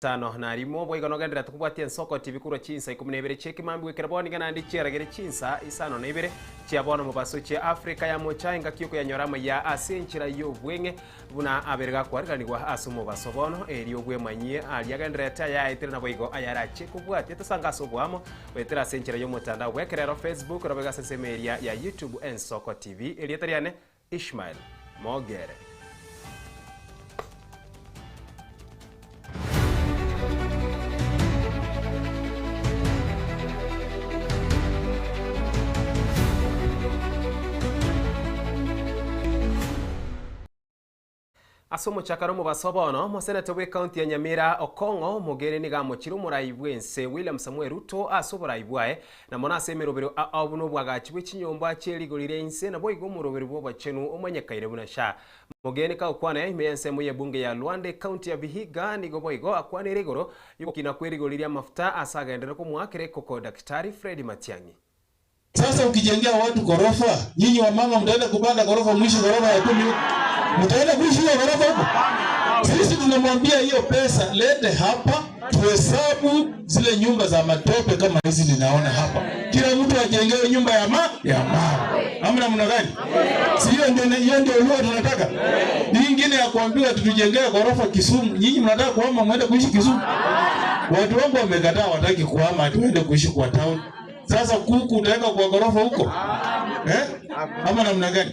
Tano na rimo boy gono gendera tukubwatia Nsoko TV kuro chinsa 12 cheki mambi wekeraboni kana ndi chera gere chinsa isano na ibere chiabona mubaso che Afrika ya mochainga kiyoko ya nyorama ya asenchira yo bwenge buna aberega kwarganirwa asumo basobono eri ogwe manyie ali agendera ta ya itira na boygo ayara chekubwatia tasangaso bwamo wetera asenchira yo mutanda wekerero Facebook robega sesemeria ya YouTube Nsoko TV eri etariane Ishmael Mogere. Asomo chakaro mu basobono mosenete we county ya Nyamira Okongo mogere ni gamo chiro muraibwense William Samuel Ruto asoburaibwae na mona semerobero abuno bwagachi bw'ikinyomba cyerigorire inse na boygo murobero bwo bachenu omanyakaire bunasha mogene ka ukwana imense mu yebunge ya Luande county ya Vihiga nigo boygo akwane rigoro yukina kwerigorire mafuta asagendera ko mwakire koko Daktari Fred Matiang'i. Sasa ukijengea watu gorofa, nyinyi wa mama mtaenda kupanda gorofa mwisho gorofa ya 10. Mtaenda kuishi hiyo gorofa huko. Sisi tunamwambia hiyo pesa lete hapa, tuhesabu zile nyumba za matope kama hizi ninaona hapa. Kila mtu ajengewe nyumba ya mawe. Hamna mna gani? Si hiyo ndio huwa tunataka. Hii nyingine ya kuambiwa tutujengee gorofa Kisumu. Nyinyi mnataka kuhama mwende kuishi Kisumu. Watu wangu wamekataa wataki kuhama tuende kuishi kwa town. Sasa kuku utaweka kwa gorofa huko? Ama namna gani?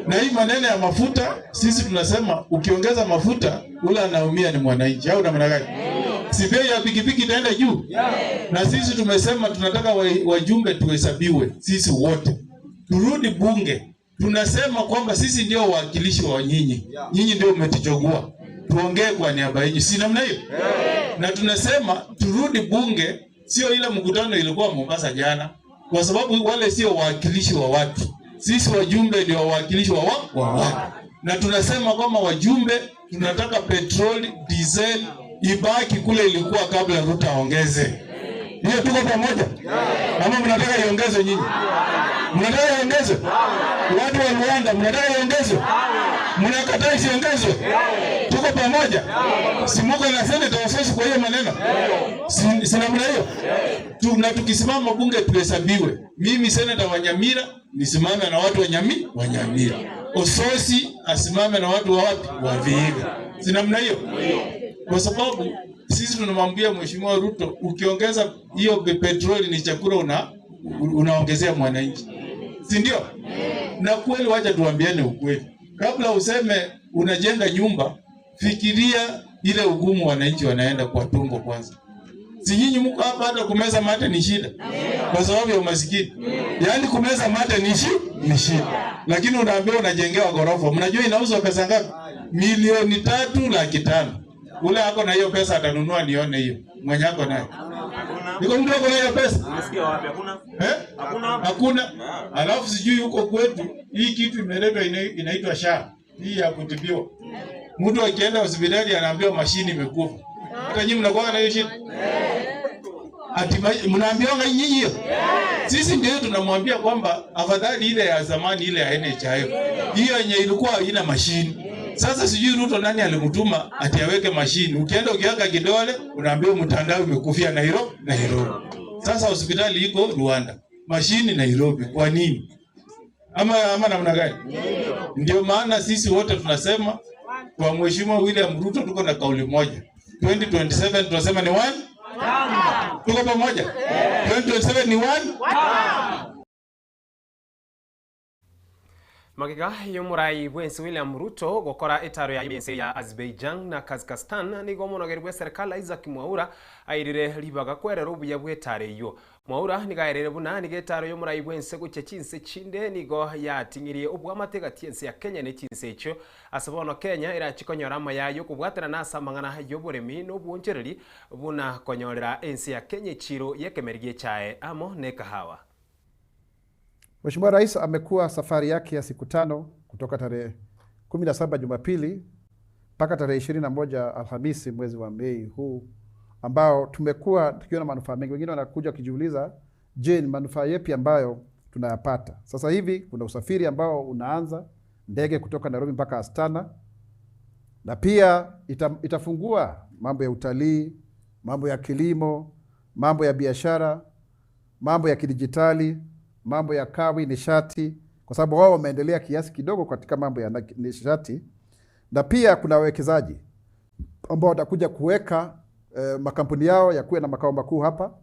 Na hii maneno ya mafuta, sisi tunasema ukiongeza mafuta, ule anaumia ni mwananchi. Au namna gani? Si bei ya pikipiki itaenda juu? Na sisi tumesema tunataka wajumbe tuhesabiwe, sisi wote. Turudi bunge. Tunasema kwamba sisi ndio wawakilishi wa nyinyi. Nyinyi ndio mmetuchagua. Tuongee kwa niaba yenu. Si namna hiyo? Na tunasema turudi bunge. Sio ile mkutano ilikuwa Mombasa jana, kwa sababu wale sio wawakilishi wa watu. Sisi wajumbe ndio wawakilishi wa watu. Na tunasema kama wajumbe tunataka petrol, diesel ibaki kule ilikuwa kabla Ruto aongeze. Hiyo tuko pamoja? Ama mnataka iongezwe nyinyi? Mnataka iongezwe? Watu wa Rwanda mnataka iongezwe? Mnakataa isiongezwe? Tuko pamoja? Simuko na seneta wasisi kwa hiyo maneno. Sina mna hiyo. Na tukisimama bunge tuhesabiwe. Mimi seneta wa Nyamira nisimame na watu wa Nyamira. Ososi asimame na watu wa wapi? Wa Vihiga. Sina mna hiyo. Kwa sababu sisi tunamwambia Mheshimiwa Ruto ukiongeza hiyo petroli ni chakula unaongezea mwananchi. Si ndio? Na kweli wacha tuambiane ukweli. Kabla useme unajenga nyumba, fikiria ile ugumu wananchi wanaenda kwa tumbo kwanza. Si nyinyi mko hapa hata kumeza mate ni shida. Kwa sababu ya umasikini. Yaani kumeza mate ni shida. Lakini unaambiwa unajengewa gorofa. Mnajua inauzwa pesa ngapi? 3,500,000. Ule hako na hiyo pesa atanunua nione hiyo. Mwenye hako nayo. Niko mtu wako na hiyo pesa? Unasikia wapi? Hakuna. Hakuna. Alafu sijui huko kwetu hii kitu imeletwa inaitwa SHA. Hii ya kutibiwa. Mtu akienda hospitali anaambiwa mashini imekufa. Hata nyinyi mnakuwa na hiyo shida? Ati mnaambiwa nyinyi hiyo? Sisi ndio tunamwambia kwamba afadhali ile ya zamani ile ya NHIF. Hiyo yenye ilikuwa haina mashini. Sasa sijui Ruto nani alimtuma ati aweke mashini. Ukienda ukianga kidole unaambiwa mtandao umekufia Nairobi. Sasa hospitali iko Rwanda. Mashini Nairobi. Kwa nini? Ama namna gani? Ndio maana sisi wote tunasema kwa Mheshimiwa William Ruto tuko na kauli moja. 2027 tunasema ni one. Tuko pamoja? 2027 ni one. Magiga yomurai bwense William Ruto gokora etaro ya IBC ya Azerbaijan na Kazakhstan nigo monogerwe serikali Isaac Mwaura airire libaga kwerera ubuya bwetare yo Mwaura nigairire buna nigetaro yomurai bwense guce cinse cinde nigo yatingirie ubwamatega tiense ya Kenya ne cinse ico asabono Kenya irachikonyora amayayo kubwatana nasa mangana yoburemi no bwongereri buna konyorera ense ya Kenya chiro yekemergie chae amo ne kahawa. Mheshimiwa Rais amekuwa safari yake ya siku 5 kutoka tarehe 17 Jumapili mpaka tarehe 21 Alhamisi mwezi wa Mei huu ambao tumekuwa tukiona manufaa mengi. Wengine wanakuja kujiuliza, je, ni manufaa yapi ambayo tunayapata? Sasa hivi kuna usafiri ambao unaanza ndege kutoka Nairobi mpaka Astana, na pia itafungua mambo ya utalii, mambo ya kilimo, mambo ya biashara, mambo ya kidijitali, mambo ya kawi, nishati, kwa sababu wao wameendelea kiasi kidogo katika mambo ya nishati. Na pia kuna wawekezaji ambao watakuja kuweka makampuni yao ya kuwe na makao makuu hapa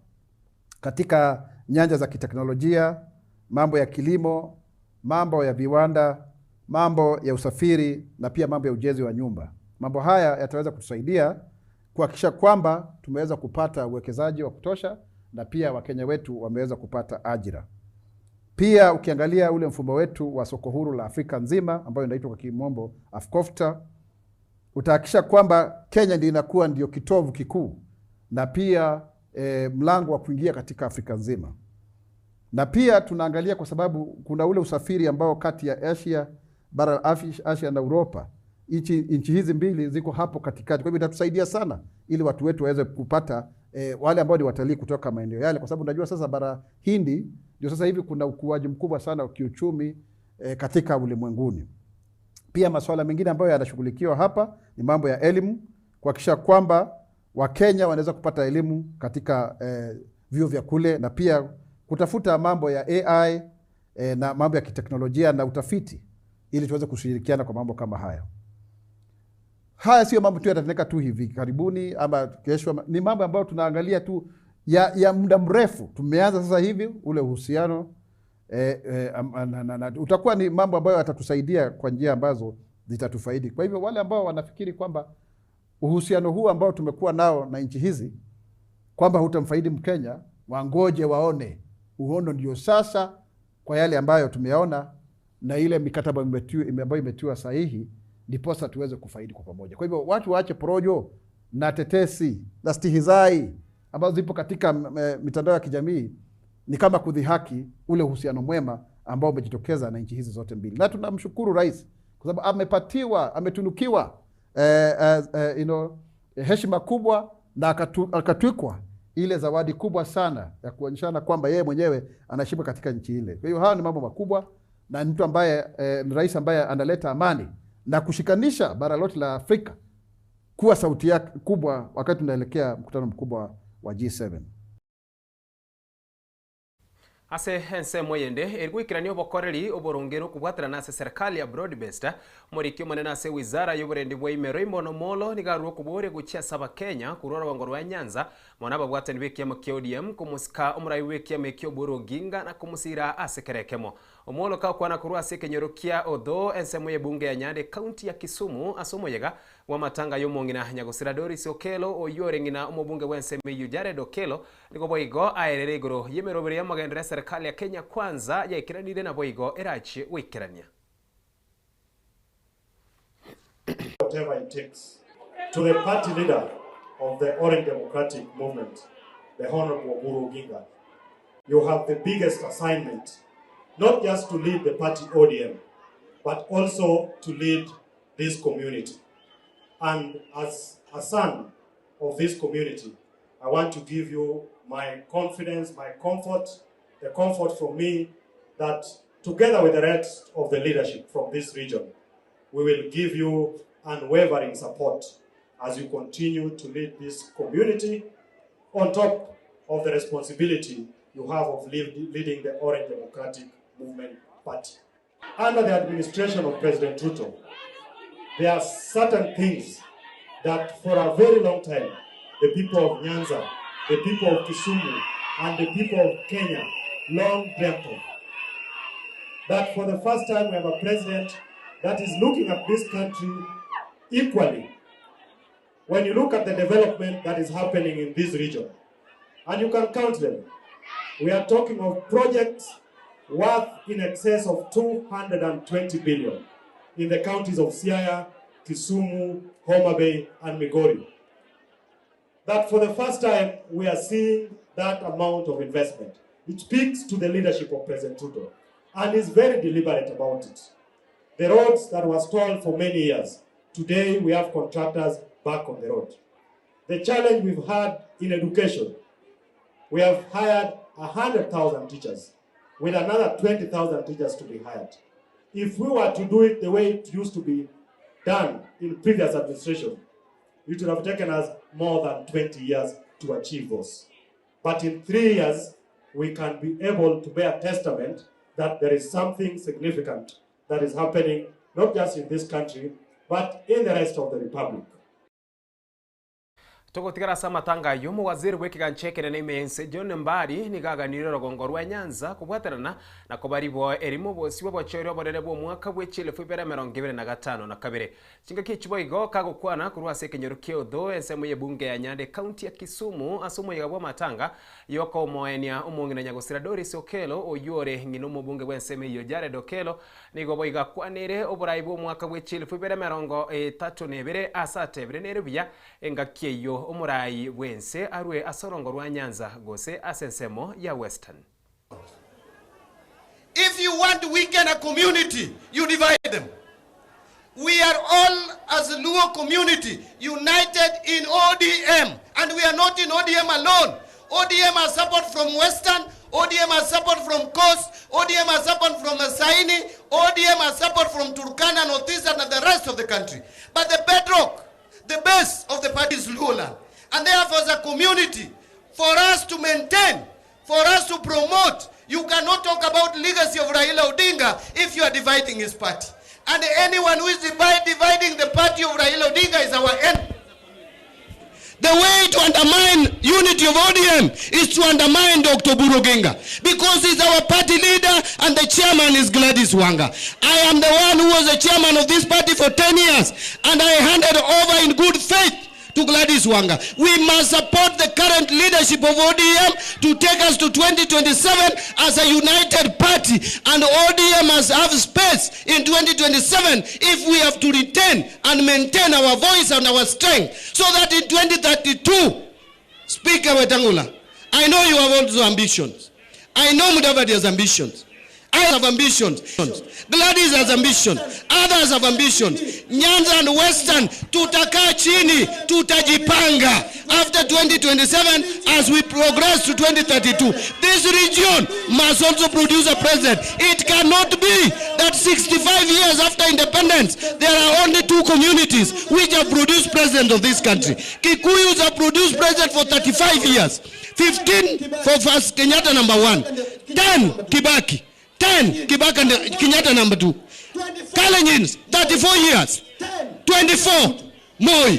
katika nyanja za kiteknolojia, mambo ya kilimo, mambo ya viwanda, mambo ya usafiri na pia mambo ya ujenzi wa nyumba. Mambo haya yataweza kutusaidia kuhakikisha kwamba tumeweza kupata uwekezaji wa kutosha na pia Wakenya wetu wameweza kupata ajira. Pia ukiangalia ule mfumo wetu wa soko huru la Afrika nzima ambayo inaitwa kwa kimombo AfCFTA, utahakikisha kwamba Kenya ndio kitovu kikuu na pia mlango wa kuingia katika Afrika nzima. Na pia tunaangalia kwa sababu kuna ule usafiri ambao kati ya Asia, bara Asia na Europa. Nchi hizi mbili ziko hapo katikati. Kwa hivyo itatusaidia sana ili watu wetu waweze kupata wale ambao ni watalii kutoka maeneo yale, kwa sababu unajua sasa bara Hindi ndio sasa hivi kuna ukuaji mkubwa sana wa kiuchumi katika ulimwenguni. Pia masuala mengine ambayo yanashughulikiwa hapa ni mambo ya elimu, kuhakikisha kwamba Wakenya wanaweza kupata elimu katika vyuo vya kule, na pia kutafuta mambo ya AI na mambo ya kiteknolojia na utafiti ili tuweze kushirikiana kwa mambo kama haya. Haya sio mambo tu yatatendeka tu hivi karibuni ama kesho, ni mambo ambayo tunaangalia tu ya muda mrefu. Tumeanza sasa hivi ule uhusiano utakuwa ni mambo ambayo yatatusaidia kwa njia ambazo zitatufaidi. Kwa hivyo wale ambao wanafikiri kwamba uhusiano huu ambao tumekuwa nao na nchi hizi kwamba hutamfaidi Mkenya, wangoje waone. Uhondo ndio sasa kwa yale ambayo tumeona na ile mikataba ambayo imetiwa sahihi, ndiposa tuweze kufaidi kwa pamoja. Kwa hivyo watu waache porojo na tetesi na stihizai ambazo zipo katika mitandao ya kijamii, ni kama kudhihaki ule uhusiano mwema ambao umejitokeza na nchi hizi zote mbili. Na tunamshukuru rais kwa sababu ametunukiwa heshima kubwa na akatwikwa ile zawadi kubwa sana ya kuonyeshana kwamba yeye mwenyewe anashiba katika nchi ile. Kwa hiyo haya ni mambo makubwa, na mtu ambaye ni rais ambaye analeta amani na kushikanisha bara lote la Afrika kuwa sauti yake kubwa wakati tunaelekea mkutano mkubwa wa G7. Ase hense moyende ergwikiranio bokoreri oborongero kubwatira nase serikali ya broad-based morikio manene ase wizara y'oburendi bwa imero imono molo nigaruo kubore guchia saba Kenya kurora wangoro wa Nyanza mwana babwatani bekiamo kia ODM kumusika omurai wekiamo kia Oburu Oginga na kumusira ase kerekemo omolo ka kwana kurwa ase kenyorokia odho ense moye bunge ya Nyande county ya Kisumu asomoyega wa matanga yomongina Nyagusira Doris Okelo oyorengina omobunge wense meyu Jared Okelo niko boigo aerere igoro yemerobere ya magendera serikali ya Kenya kwanza ya ikiranire na boigo erachi wikirania. Whatever it takes. To the party leader of the Orange Democratic Movement, the Honorable Oburu Oginga, you have the biggest assignment, not just to lead the party ODM, but also to lead this community. And as a son of this community, I want to give you my confidence, my comfort, the comfort from me that together with the rest of the leadership from this region, we will give you unwavering support as you continue to lead this community on top of the responsibility you have of leading the Orange Democratic Movement Party. Under the administration of President Ruto, there are certain things that for a very long time, the people of Nyanza, the people of Kisumu, and the people of Kenya long dreamt of. That for the first time we have a president that is looking at this country equally. When you look at the development that is happening in this region, and you can count them, we are talking of projects worth in excess of 220 billion in the counties of Siaya, Kisumu, Homa Bay, and Migori. That for the first time we are seeing that amount of investment. It speaks to the leadership of President Ruto and is very deliberate about it. The roads that were stalled for many years, today we have contractors back on the road. The challenge we've had in education, we have hired 100,000 teachers with another 20,000 teachers to be hired. If we were to do it the way it used to be done in previous administration, it would have taken us more than 20 years to achieve those. But in 3 years, we can be able to bear testament that there is something significant that is happening, not just in this country, but in the rest of the Republic. Tugutigara samatanga yumu waziri w'ikiganche kinene imense John Mbadi nigaganirira rugongo rwa Nyanza kubwaterana na kubaribo erimu bosi bw'abachero borere bwo mwaka bw'echile fubera 2025 na kabere kinga kichibo igo kagukwana kurwa sekenyeru kyodo ensemo yebunge ya Nyande county ya Kisumu asumo yagabwa matanga yoko moenia umungina nyagusira Doris Okelo oyore ngino mubunge bw'ensemo iyo Jared Okelo nigo boiga kwanere oburayi bwo mwaka bw'echile fubera 32 asate bere nerubya engakyeyo umurai wense arwe asorongo rwa Nyanza gose asensemo ya Western. If you want to weaken a community, you divide them. We are all, as a Luo community, united in ODM, and we are not in ODM alone. ODM has support from Western, ODM has support from Coast, ODM has support from Masaini, ODM has support from Turkana, Northeastern, and the rest of the country. But the bedrock, the base of the party is Luoland. And therefore, as a community, for us to maintain, for us to promote, you cannot talk about legacy of Raila Odinga if you are dividing his party. And anyone who is dividing the party of Raila Odinga is our enemy. The way to undermine unity of ODM is to undermine Dr. Oburu Oginga, because he's our party leader and the chairman is Gladys Wanga. I am the one who was the chairman of this party for 10 years, and I handed over in good faith to Gladys Wanga. We must support the current leadership of ODM to take us to 2027 as a united party, and ODM must have space in 2027 if we have to retain and maintain our voice and our strength, so that in 2032, Speaker Wetangula, I know you have also ambitions. I know Mudavadi has ambitions. I have ambitions. Gladys has ambition. Others have ambition. Nyanza and Western, tutakaa chini, tutajipanga after 2027 as we progress to 2032. This region must also produce a president. It cannot be that 65 years after independence, there are only 2 communities which have produced president of this country. Kikuyus have produced president for 35 years. 15 for first Kenyatta number 1. 10 Kibaki. 10 Kibaka Kenyatta number 2. Kalenjins 34 years. 24 Moi.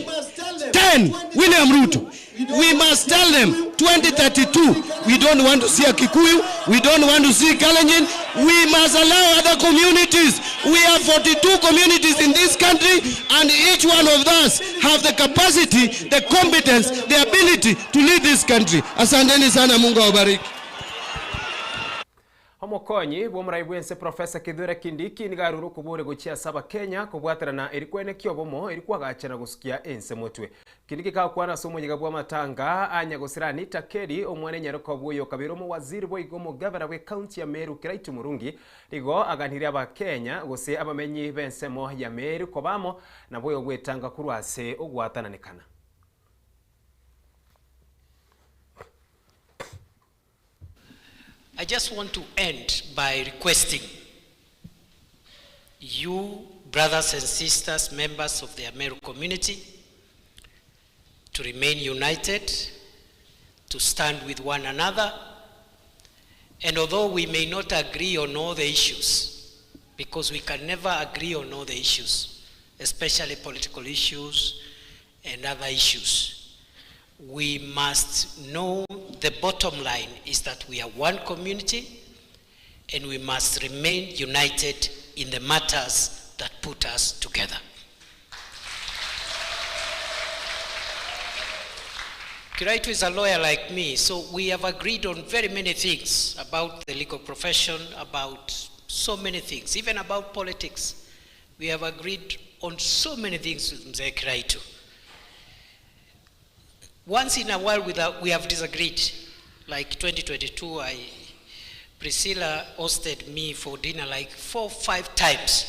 10 William Ruto. We must tell them 2032 we don't want to see a Kikuyu, we don't want to see Kalenjin. We must allow other communities. We have 42 communities in this country, and each one of us have the capacity, the competence, the ability to lead this country. Asanteni sana, Mungu awabariki. Omokonyi bw'omurai bwense Profesa Kithure Kindiki nigaruru kubure guchia saba Kenya kubwaterana erikwene kyobomo erikwagachana gusukia ense mutwe. Kindiki kakwana somo nyiga bwa matanga anyagusira Anita Keri omwane nyaroko bwoyo kabiro mu waziri bwoigomo governor we county ya Meru Kiraitu Murungi rigo aganira aba Kenya gose abamenyi bensemo ya Meru kobamo na bwoyo gwetanga kurwase ogwatananekana. I just want to end by requesting you, brothers and sisters, members of the Ameru community, to remain united, to stand with one another, and although we may not agree on all the issues, because we can never agree on all the issues, especially political issues and other issues, we must know the bottom line is that we are one community, and we must remain united in the matters that put us together. Kiraitu is a lawyer like me, so we have agreed on very many things about the legal profession, about so many things, even about politics. We have agreed on so many things with Mzee Kiraitu. Once in a while we have disagreed. Like 2022, Priscilla hosted me for dinner like 4 or 5 times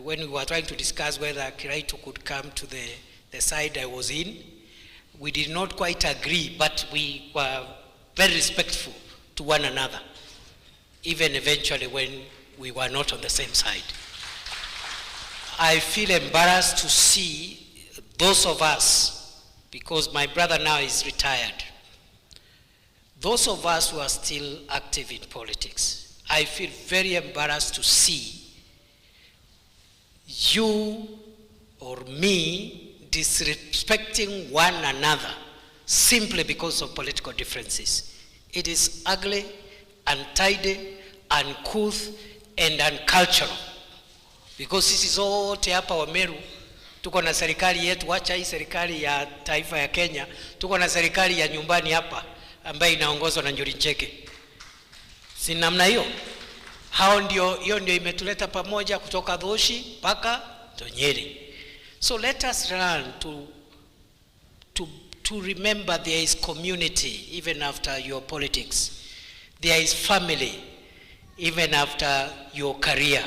when we were trying to discuss whether Kiraitu could come to the side I was in. We did not quite agree, but we were very respectful to one another, even eventually when we were not on the same side. I feel embarrassed to see those of us because my brother now is retired. Those of us who are still active in politics, I feel very embarrassed to see you or me disrespecting one another simply because of political differences. It is ugly, untidy, uncouth, and uncultural. Because sisi zote hapa Wameru tuko na serikali yetu, wacha hii serikali ya taifa ya Kenya, tuko na serikali ya nyumbani hapa ambayo inaongozwa na Njuri Ncheke. Si namna hiyo? Hiyo ndio imetuleta pamoja kutoka Dhoshi mpaka Nyeri. So let us learn to remember there is community even after your politics. There is family even after your career.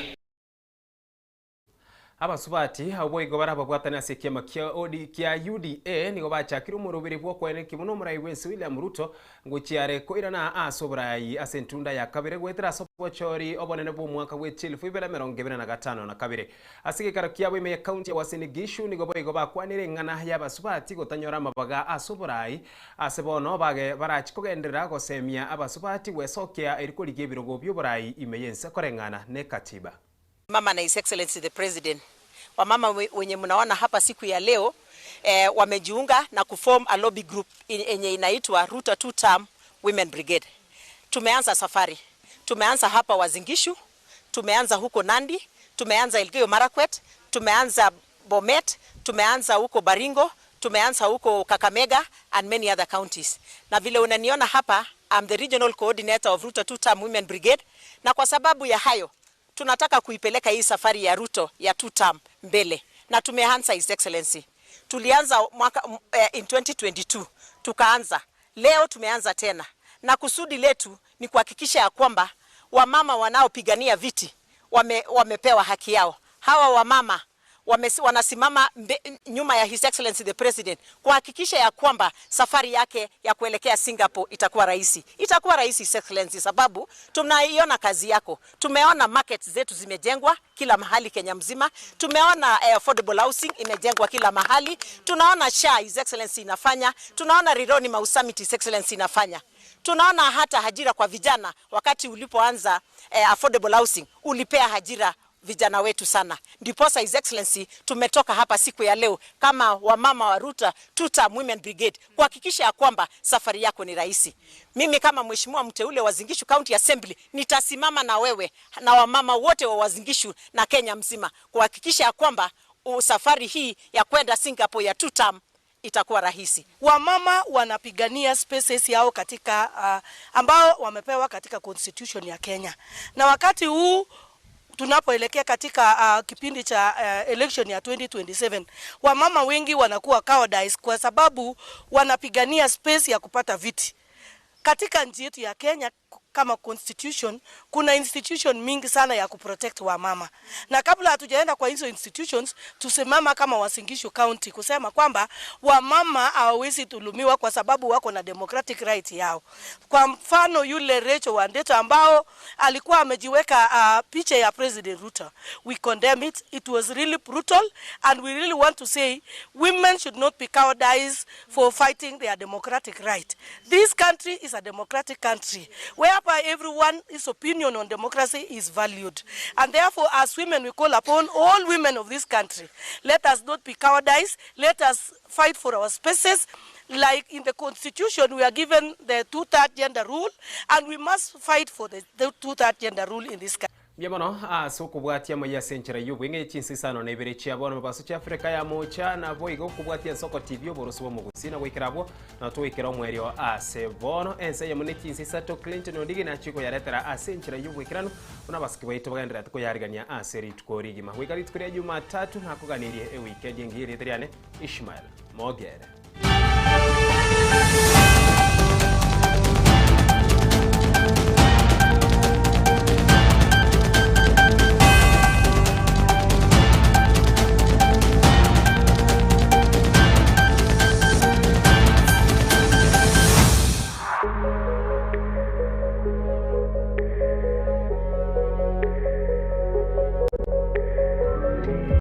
Abasubati aboigo barabagwatana sekiama kia UDA nigo bachakira umurubiri bwo kwene kimuno murai wensi William Ruto nguchiare ko irana asobrai asentunda ya kabire gwetera sopochori obonene bo mwaka we 2025 na kabire asike karakia bwe me county ya Uasin Gishu nigo boigo bakwanire ngana ya basubati gotanyora mabaga asobrai asebono bage barachikogendera gosemia abasubati wesokea eriko ligebirogo byoburai imeyense korengana ne katiba. Mama na His Excellency the President, wamama wenye mnaona hapa siku ya leo wamejiunga na kuform a lobby group yenye inaitwa Ruto 2-term Women Brigade. Tumeanza safari. Tumeanza hapa Uasin Gishu, tumeanza huko Nandi, tumeanza Elgeyo Marakwet, tumeanza Bomet, tumeanza huko Baringo, tumeanza huko Kakamega and many other counties. Na vile unaniona hapa, I'm the regional coordinator of Ruto 2-term Women Brigade, na kwa sababu ya hayo tunataka kuipeleka hii safari ya Ruto ya 2-term mbele, na tumeanza His Excellency. Tulianza in 2022, tukaanza. Leo tumeanza tena. Na kusudi letu ni kuhakikisha ya kwamba wamama wanaopigania viti wamepewa haki yao. Hawa wamama wanasimama nyuma ya His Excellency the President kuhakikisha ya kwamba safari yake ya kuelekea Singapore itakuwa rahisi. Itakuwa rahisi His Excellency sababu tunaiona kazi yako. Tumeona markets zetu zimejengwa kila mahali Kenya mzima. Tumeona affordable housing imejengwa kila mahali. Tunaona SHA His Excellency inafanya. Tunaona Rironi Mau Summit His Excellency inafanya. Tunaona hata ajira kwa vijana. Wakati ulipoanza affordable housing ulipea ajira vijana wetu sana. Ndiposa His Excellency tumetoka hapa siku ya leo kama wamama wa Ruto 2-term Women Brigade kuhakikisha ya kwamba safari yako ni rahisi. Mimi kama mheshimiwa mteule wa Uasin Gishu County Assembly nitasimama na wewe na wamama wote wa Uasin Gishu na Kenya mzima kuhakikisha ya kwamba safari hii ya kwenda Singapore ya 2-term itakuwa rahisi. Wamama wanapigania spaces yao katika ambao wamepewa katika constitution ya Kenya. Na wakati huu tunapoelekea katika kipindi cha election ya 2027, wamama wengi wanakuwa cowardice kwa sababu wanapigania space ya kupata viti. Katika nchi yetu ya Kenya kama constitution kuna institution mingi sana ya kuprotect wamama. Na kabla hatujaenda kwa hizo institutions, tusimama kama Uasin Gishu County kusema kwamba wamama hawawezi dhulumiwa kwa sababu wako na democratic right yao. Kwa mfano yule Rachel Wandeto ambao alikuwa amejiweka picha ya President Ruto. We condemn it. It was really brutal and we really want to say women should not be cowardized for fighting their democratic right. This country is a democratic country where everyone's opinion on democracy is valued. And therefore, as women, we call upon all women of this country, let us not be cowardized, let us fight for our spaces. Like in the constitution, we are given the 2/3 gender rule, and we must fight for the 2/3 gender rule in this country. Biamono kubwatia moya senchera yubwenge chinsisano na ibere chia bono baso cha Afrika ya mocha na boigo kubwatia soko TV oboroso mu gusina gwikirabo na twikira omwerio ase bono ense ya muneti insisato Clinton odigi na chiko yaretera asenchera yubwikirano una basiki baito bagandira tuko yarigania aseri tukorigi mahwikari tukoria Jumatatu nakuganirie weekend ngiri teriane Ishmael Mogere.